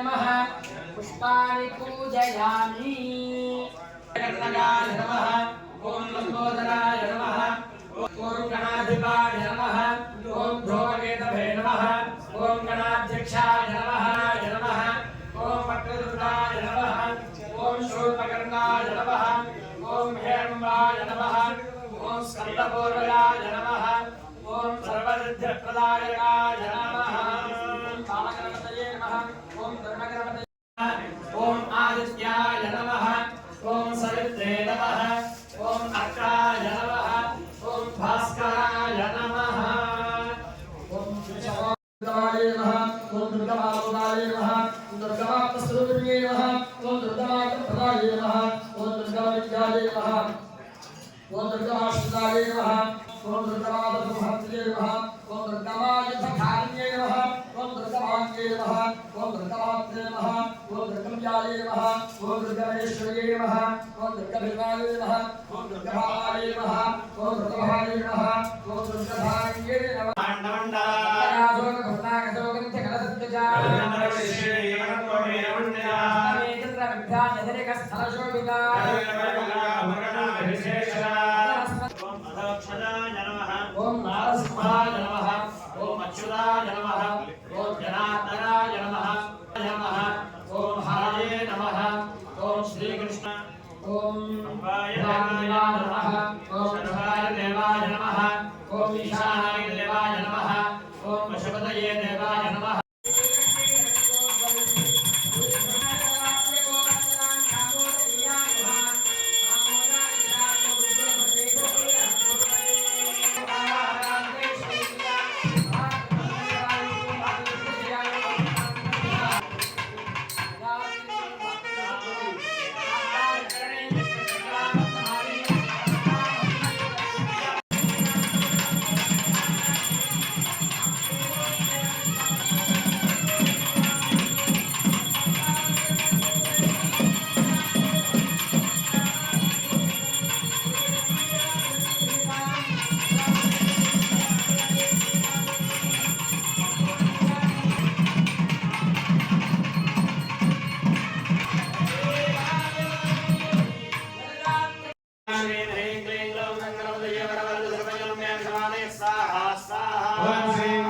नमः पुष्पाणि पूजयामि कर्णकाय नमः ओम लंबोदराय नमः ओम गणाधिपाय नमः ओम धूमकेतवे नमः ओम गणाध्यक्षाय नमः ओम वक्रतुण्डाय नमः ओम शूर्पकर्णाय नमः ओम हेरम्बाय नमः ओम स्कन्दपूर्वजाय नमः ओम सर्वसिद्धिप्रदायकाय नमः कामगणपतये नमः ओम धर्मगणपतये ओम आदित्याय नमः ओम सवित्रे नमः ओम अर्काय नमः ओम भास्कराय नमः ओम दुर्गाय नमः ओम दुर्गामाताय नमः ओम दुर्गामातस्वरूपिण्ये नमः ओम दुर्गामातप्रदाय नमः ओम दुर्गाविद्याय नमः ओम दुर्गामाश्रिताय नमः ओम दुर्गामातब्रह्मत्ये नमः ओम दुर्गामायुधकारिण्ये नमः ओम दुर्गामान्ये नमः ओम दुर्गामात्रे नमः ओम दुर्गम्याय नमः ओम दुर्गमेश्वर्ये नमः ओम दुर्गभिमाय नमः ओम दुर्गभाय नमः ओम दुर्गभाय नमः ओम दुर्गधारिण्ये नमः पाण्डवण्डलाजोग भुवनागजोगन्त्य कलसत्तजा स्थलशोभिता ओम नारसिंहाय नमः ओम अच्युताय नमः ओम जनार्दनाय नमः ओम हरये नमः ओम श्री कृष्ण ओम अम्बाय नमः ओम शर्वाय देवाय नमः ओम ईशानाय देवाय नमः ओम पशुपतये देवाय नमः ओम श्री